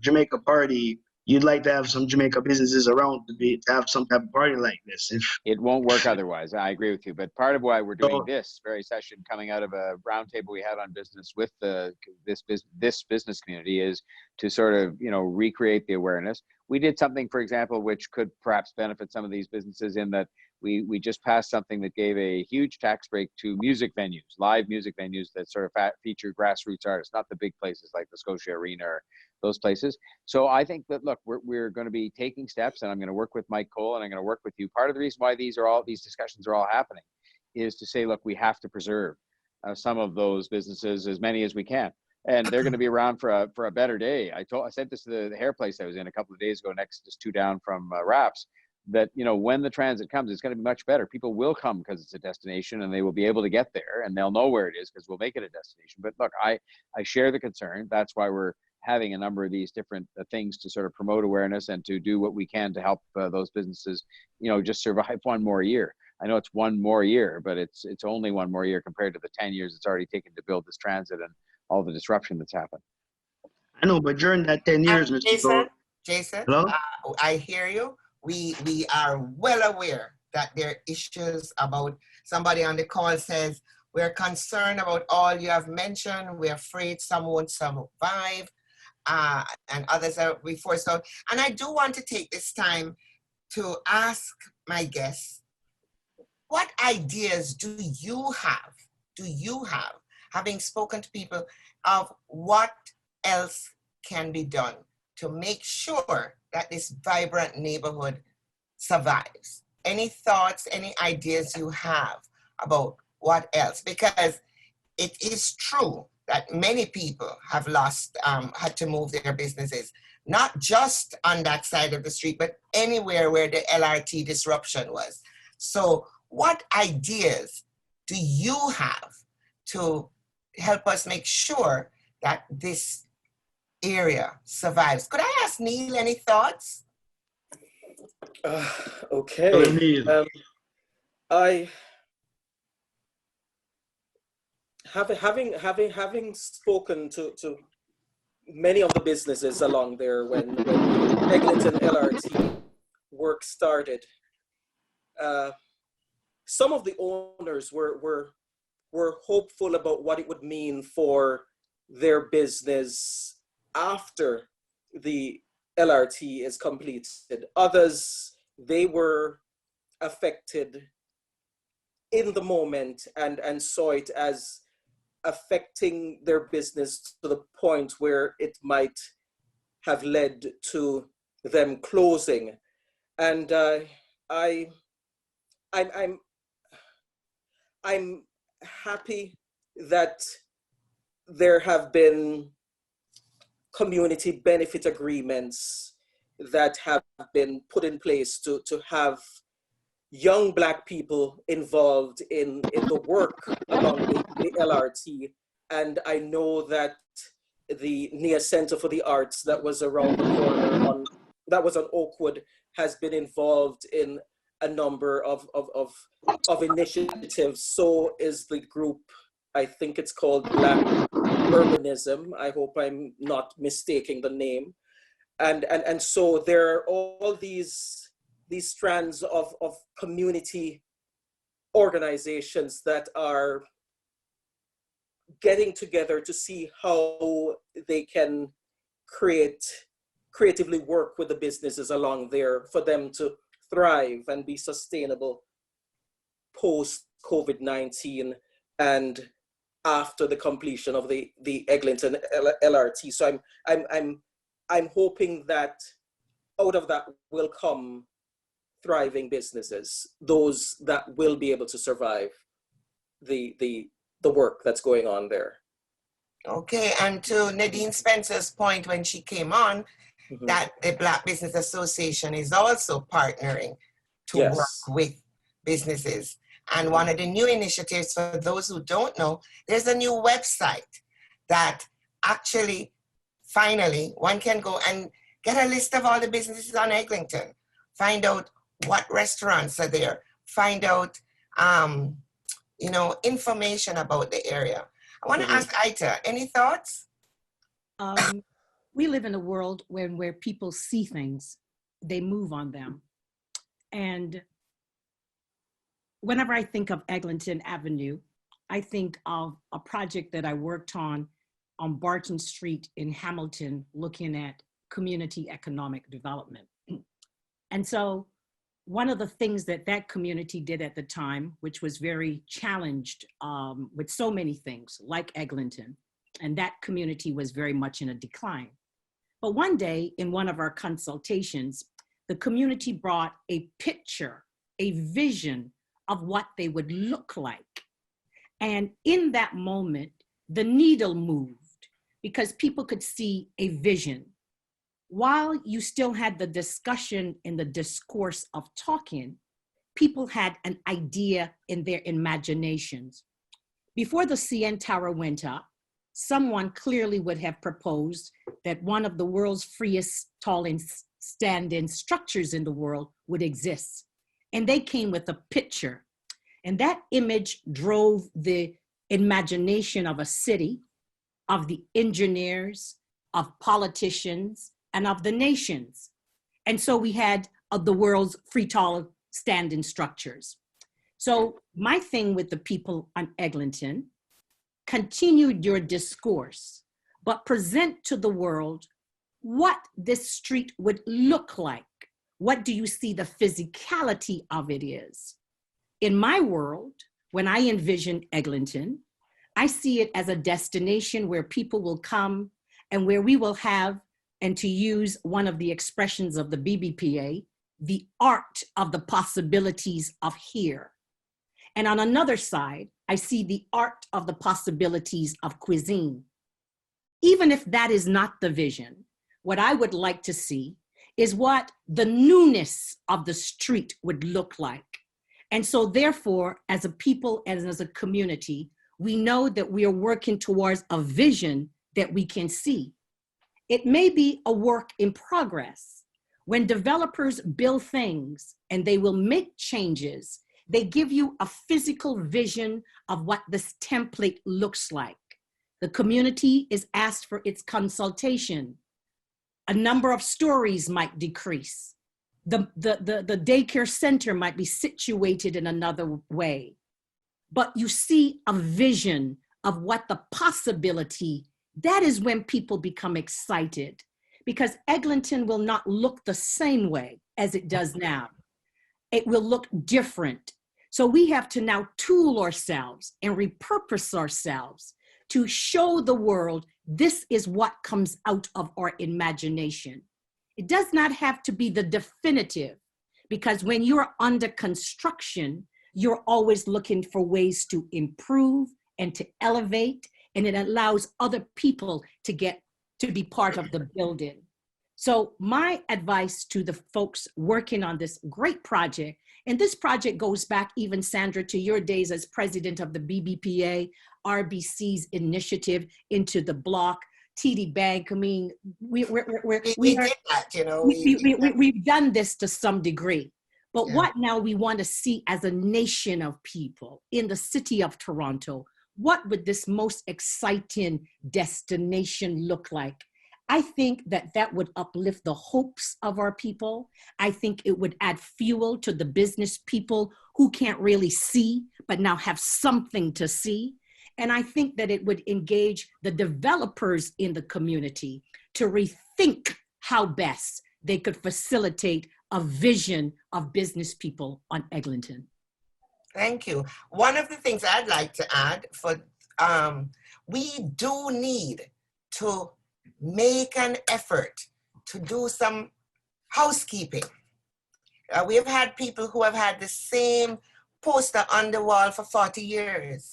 Jamaica party, you'd like to have some Jamaica businesses around to have some type of party like this. It won't work otherwise. I agree with you. But part of why we're doing this very session, coming out of a roundtable we had on business with this business community, is to sort of recreate the awareness. We did something, for example, which could perhaps benefit some of these businesses in that we just passed something that gave a huge tax break to music venues, live music venues that sort of feature grassroots artists, not the big places like the Scotia Arena or those places. So I think that, look, we're going to be taking steps, and I'm going to work with Mike Cole, and I'm going to work with you. Part of the reason why these discussions are all happening is to say, look, we have to preserve some of those businesses, as many as we can. And they're going to be around for a better day. I sent this to the hair place I was in a couple of days ago, just 2 down from Raps. that, you know, when the transit comes, it's going to be much better. People will come because it's a destination and they will be able to get there and they'll know where it is because we'll make it a destination. But look, I share the concern. That's why we're having a number of these different things to sort of promote awareness and to do what we can to help those businesses, you know, just survive one more year. I know it's one more year, but it's only one more year compared to the 10 years it's already taken to build this transit and all the disruption that's happened. I know, but during that 10 years, Mr. Thor, Jason, hello? I hear you. We are well aware that there are issues about, somebody on the call says, we're concerned about all you have mentioned. We're afraid some won't survive, and others are we forced out. And I do want to take this time to ask my guests, what ideas do you have, having spoken to people, of what else can be done to make sure that this vibrant neighborhood survives? Any thoughts, any ideas you have about what else? Because it is true that many people have lost, had to move their businesses, not just on that side of the street, but anywhere where the LRT disruption was. So what ideas do you have to help us make sure that this area survives? Could I ask Neil any thoughts? Okay. Neil. I having spoken to many of the businesses along there when Eglinton LRT work started, some of the owners were hopeful about what it would mean for their business after the LRT is completed. Others, they were affected in the moment and saw it as affecting their business to the point where it might have led to them closing. And I'm happy that there have been community benefit agreements that have been put in place to have young Black people involved in the work along the LRT. And I know that the Nia Center for the Arts that was around the corner that was on Oakwood has been involved in a number of initiatives. So is the group, I think it's called Black Urbanism. I hope I'm not mistaking the name. And so there are all these strands of community organizations that are getting together to see how they can creatively work with the businesses along there for them to thrive and be sustainable post COVID-19 and after the completion of the Eglinton LRT. So I'm hoping that out of that will come thriving businesses, those that will be able to survive the work that's going on there. Okay, and to Nadine Spencer's point when she came on, that the Black Business Association is also partnering to work with businesses. And one of the new initiatives, for those who don't know, there's a new website that actually, finally, one can go and get a list of all the businesses on Eglinton, find out what restaurants are there, find out, information about the area. I want to ask Aita, any thoughts? We live in a world where people see things, they move on them. And whenever I think of Eglinton Avenue, I think of a project that I worked on Barton Street in Hamilton, looking at community economic development. And so one of the things that community did at the time, which was very challenged with so many things like Eglinton, and that community was very much in a decline. But one day in one of our consultations, the community brought a picture, a vision of what they would look like. And in that moment, the needle moved because people could see a vision. while you still had the discussion in the discourse of talking, people had an idea in their imaginations. Before the CN Tower went up, someone clearly would have proposed that one of the world's freest tall and standing structures in the world would exist. And they came with a picture. And that image drove the imagination of a city, of the engineers, of politicians, and of the nations. And so we had of the world's free tall standing structures. So my thing with the people on Eglinton, continued your discourse, but present to the world what this street would look like. What do you see the physicality of it is? In my world, when I envision Eglinton, I see it as a destination where people will come and where we will have, and to use one of the expressions of the BBPA, the art of the possibilities of here. And on another side, I see the art of the possibilities of cuisine. Even if that is not the vision, what I would like to see is what the newness of the street would look like. And so therefore, as a people and as a community, we know that we are working towards a vision that we can see. It may be a work in progress. When developers build things and they will make changes, they give you a physical vision of what this template looks like. The community is asked for its consultation. A number of stories might decrease. The daycare center might be situated in another way. But you see a vision of what the possibility, that is when people become excited, because Eglinton will not look the same way as it does now. It will look different. So we have to now tool ourselves and repurpose ourselves to show the world this is what comes out of our imagination. It does not have to be the definitive, because when you're under construction, you're always looking for ways to improve and to elevate, and it allows other people to get to be part of the building. So my advice to the folks working on this great project, and this project goes back even, Sandra, to your days as president of the BBPA, RBC's initiative into the block, TD Bank. I mean, we did that, you know. We've done this to some degree. But yeah. What now we want to see as a nation of people in the city of Toronto, what would this most exciting destination look like? I think that that would uplift the hopes of our people. I think it would add fuel to the business people who can't really see, but now have something to see. And I think that it would engage the developers in the community to rethink how best they could facilitate a vision of business people on Eglinton. Thank you. One of the things I'd like to add, we do need to make an effort to do some housekeeping. We have had people who have had the same poster on the wall for 40 years.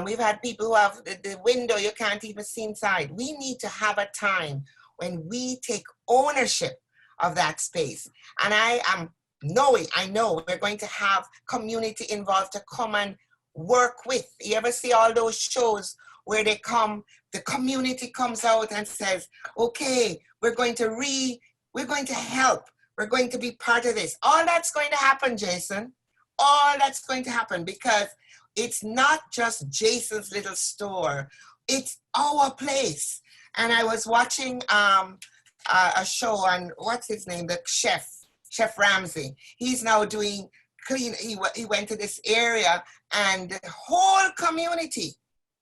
We've had people who have the window you can't even see inside. We need to have a time when we take ownership of that space. And I know we're going to have community involved to come and work with. You ever see all those shows where they come, the community comes out and says, okay, we're going to help. We're going to be part of this. All that's going to happen, Jason. All that's going to happen, because it's not just Jason's little store. It's our place. And I was watching a show on, what's his name? The Chef Ramsay. He's now doing clean. He went to this area and the whole community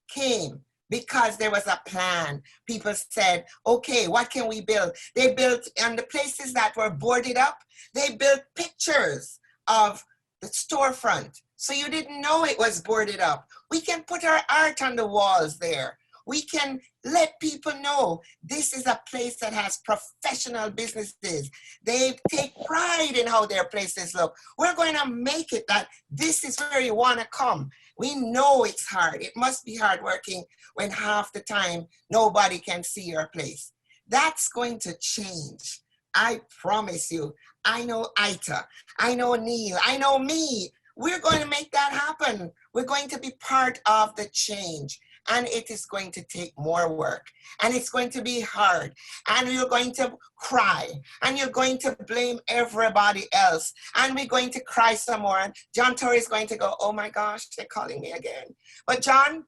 came because there was a plan. People said, okay, what can we build? They built, on the places that were boarded up, they built pictures of the storefront. So you didn't know it was boarded up. We can put our art on the walls there. We can let people know this is a place that has professional businesses. They take pride in how their places look. We're going to make it that this is where you want to come. We know it's hard. It must be hard working when half the time nobody can see your place. That's going to change. I promise you. I know Ita. I know Neil. I know me. We're going to make that happen. We're going to be part of the change. And it is going to take more work. And it's going to be hard. And you're going to cry. And you're going to blame everybody else. And we're going to cry some more. And John Tory is going to go, oh my gosh, they're calling me again. But John,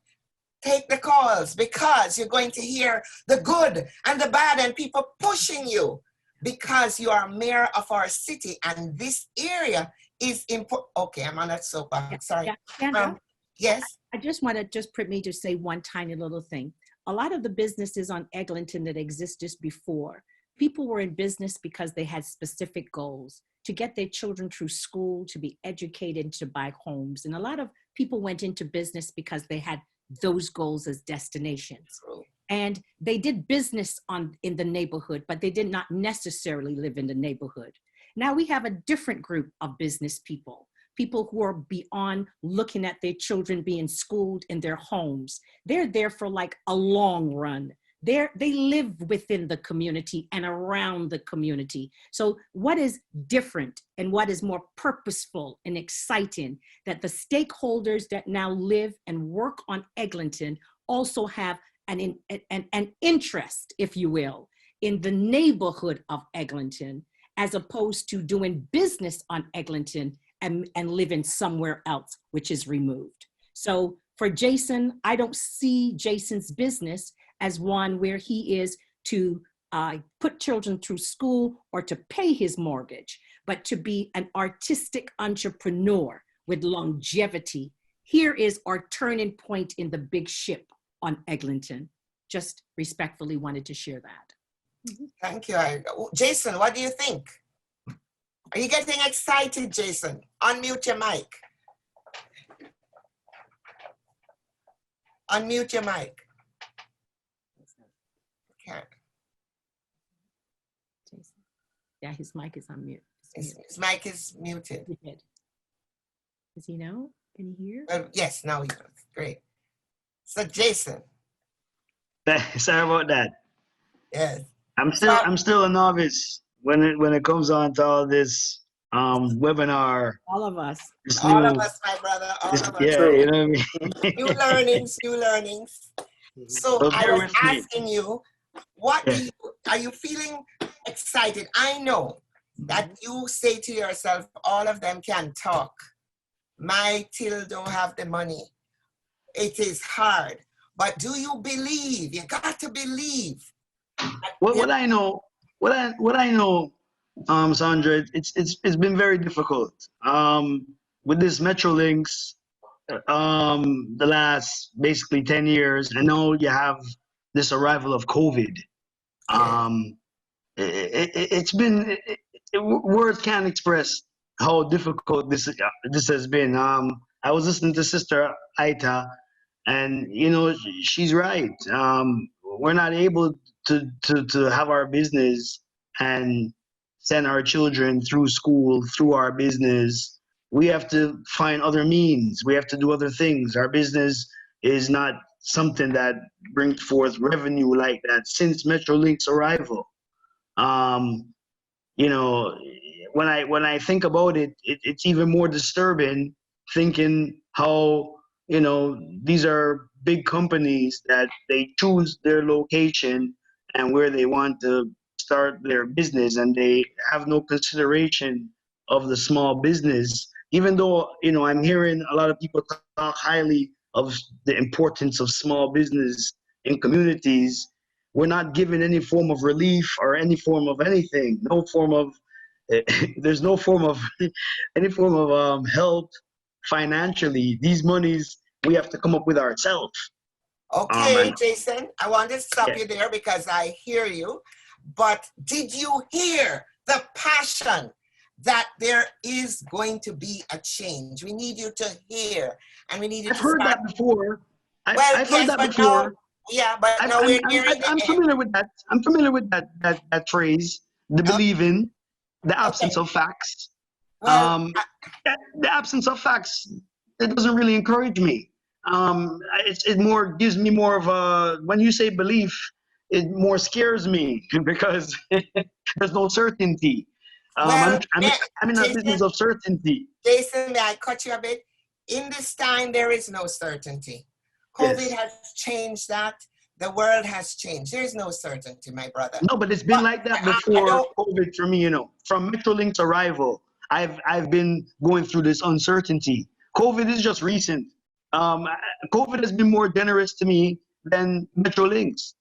take the calls, because you're going to hear the good and the bad and people pushing you, because you are mayor of our city and this area is important. Okay, I'm on that soapbox. Sorry. Sandra, Yes. I just want to just permit me to say one tiny little thing. A lot of the businesses on Eglinton that existed before, people were in business because they had specific goals to get their children through school, to be educated, to buy homes. And a lot of people went into business because they had those goals as destinations. And they did business in the neighborhood, but they did not necessarily live in the neighborhood. Now we have a different group of business people who are beyond looking at their children being schooled in their homes. They're there for like a long run. They live within the community and around the community. So what is different and what is more purposeful and exciting, that the stakeholders that now live and work on Eglinton also have an interest, if you will, in the neighborhood of Eglinton, as opposed to doing business on Eglinton and living somewhere else, which is removed. So for Jason, I don't see Jason's business as one where he is to put children through school or to pay his mortgage, but to be an artistic entrepreneur with longevity. Here is our turning point in the big ship on Eglinton. Just respectfully wanted to share that. Thank you. Jason, what do you think? Are you getting excited, Jason? Unmute your mic. Unmute your mic. Okay. Jason. Yeah, his mic is on mute. His mic is muted. Does he know? Can he hear? Yes, now he does. Great. So Jason. Sorry about that. Yes. I'm still a novice when it comes on to all this webinar. All of us. All of us, my brother. All of us. Yeah, you know what I mean? New learnings. So I was asking you, are you feeling excited? I know that you say to yourself, all of them can talk. My till don't have the money. It is hard. But do you believe? You got to believe. What I know, Sandra, it's been very difficult. With this Metrolinx, the last basically 10 years, I know you have this arrival of COVID. It's been, words can't express how difficult this has been. I was listening to Sister Ita, and you know she's right. We're not able to have our business and send our children through school through our business. We have to find other means. We have to do other things. Our business is not something that brings forth revenue like that since Metrolinx arrival. You know, when I think about it, it's even more disturbing thinking how, you know, these are big companies that they choose their location and where they want to start their business, and they have no consideration of the small business. Even though, you know, I'm hearing a lot of people talk highly of the importance of small business in communities, we're not given any form of relief or any form of anything. No form of, there's no form of, any form of help financially. These monies we have to come up with ourselves. Okay, Jason, I want to stop you there because I hear you. But did you hear the passion that there is going to be a change? We need you to hear, and we need you to heard that before. I've heard that before. Now, yeah, but now we're nearing I'm familiar with that. I'm familiar with that phrase, the believing, the absence of facts. Well, the absence of facts, it doesn't really encourage me. It more gives me more of a, when you say belief, it more scares me because there's no certainty. Well, I'm in a business of certainty. Jason, may I cut you a bit? In this time, there is no certainty. COVID Yes. has changed that. The world has changed. There is no certainty, my brother. No, but it's been like that before COVID for me, From Metrolink's arrival, I've been going through this uncertainty. COVID is just recent. COVID has been more generous to me than Metrolinks.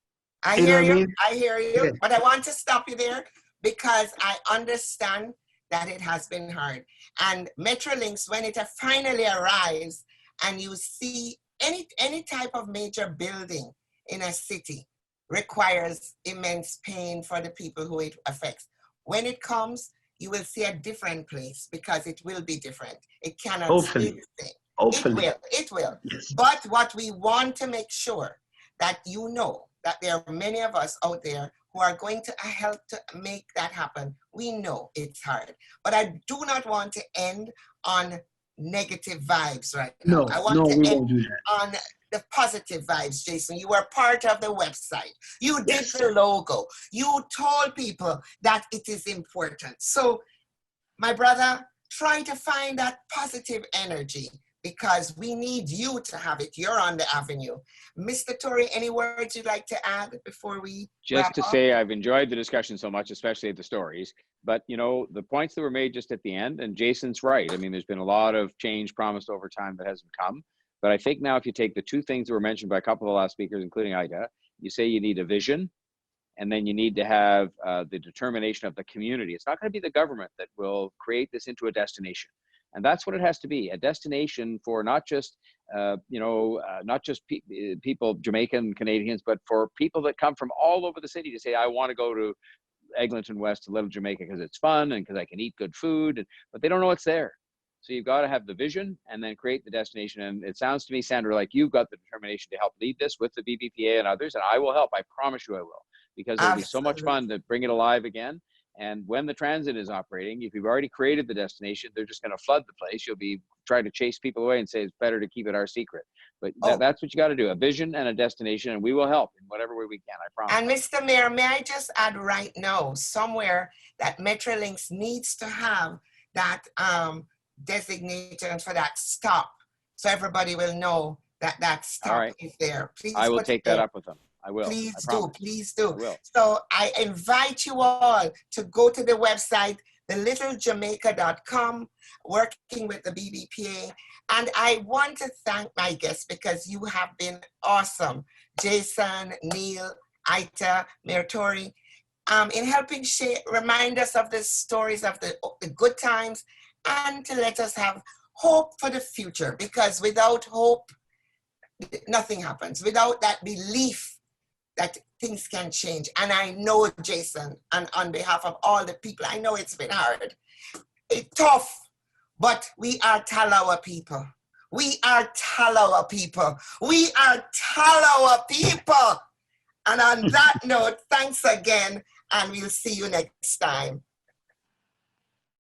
I You know hear what I you. mean? I hear you. Yeah. But I want to stop you there because I understand that it has been hard. And Metrolinks, when it finally arrives and you see any type of major building in a city requires immense pain for the people who it affects. When it comes, you will see a different place because it will be different. It cannot Hopefully. stay the same. Hopefully. It will. Yes. But what we want to make sure that you know that there are many of us out there who are going to help to make that happen. We know it's hard, but I do not want to end on negative vibes right now. No, I want to we end won't do that. on the positive vibes, Jason. You were part of the website. You did Yes. the logo. You told people that it is important. So, my brother, try to find that positive energy because we need you to have it. You're on the avenue. Mr. Torrey, any words you'd like to add before we Just wrap to up? say, I've enjoyed the discussion so much, especially at the stories. But the points that were made just at the end, and Jason's right. I mean, there's been a lot of change promised over time that hasn't come. But I think now, if you take the two things that were mentioned by a couple of the last speakers, including Ida, you say you need a vision, and then you need to have the determination of the community. It's not going to be the government that will create this into a destination. And that's what it has to be, a destination for not just, people, Jamaican, Canadians, but for people that come from all over the city to say, I want to go to Eglinton West to Little Jamaica because it's fun and because I can eat good food, but they don't know what's there. So you've got to have the vision and then create the destination. And it sounds to me, Sandra, like you've got the determination to help lead this with the BBPA and others, and I will help. I promise you I will, because it'll be so much fun to bring it alive again. And when the transit is operating, if you've already created the destination, they're just going to flood the place. You'll be trying to chase people away and say it's better to keep it our secret. But that's what you got to do, a vision and a destination, and we will help in whatever way we can, I promise. And Mr. Mayor, may I just add right now, somewhere that Metrolinks needs to have that designated for that stop, so everybody will know that that stop is there. Please, I will take that up with them. I will. Please do. Please do. I will. So I invite you all to go to the website, thelittlemajamaica.com, working with the BBPA. And I want to thank my guests because you have been awesome. Jason, Neil, Aita, Mayor Torrey, in helping remind us of the stories of the good times and to let us have hope for the future, because without hope, nothing happens. Without that belief that things can change. And I know, Jason, and on behalf of all the people, I know it's been hard. It's tough, but we are Talawa people. We are Talawa people. We are Talawa people. And on that note, thanks again, and we'll see you next time.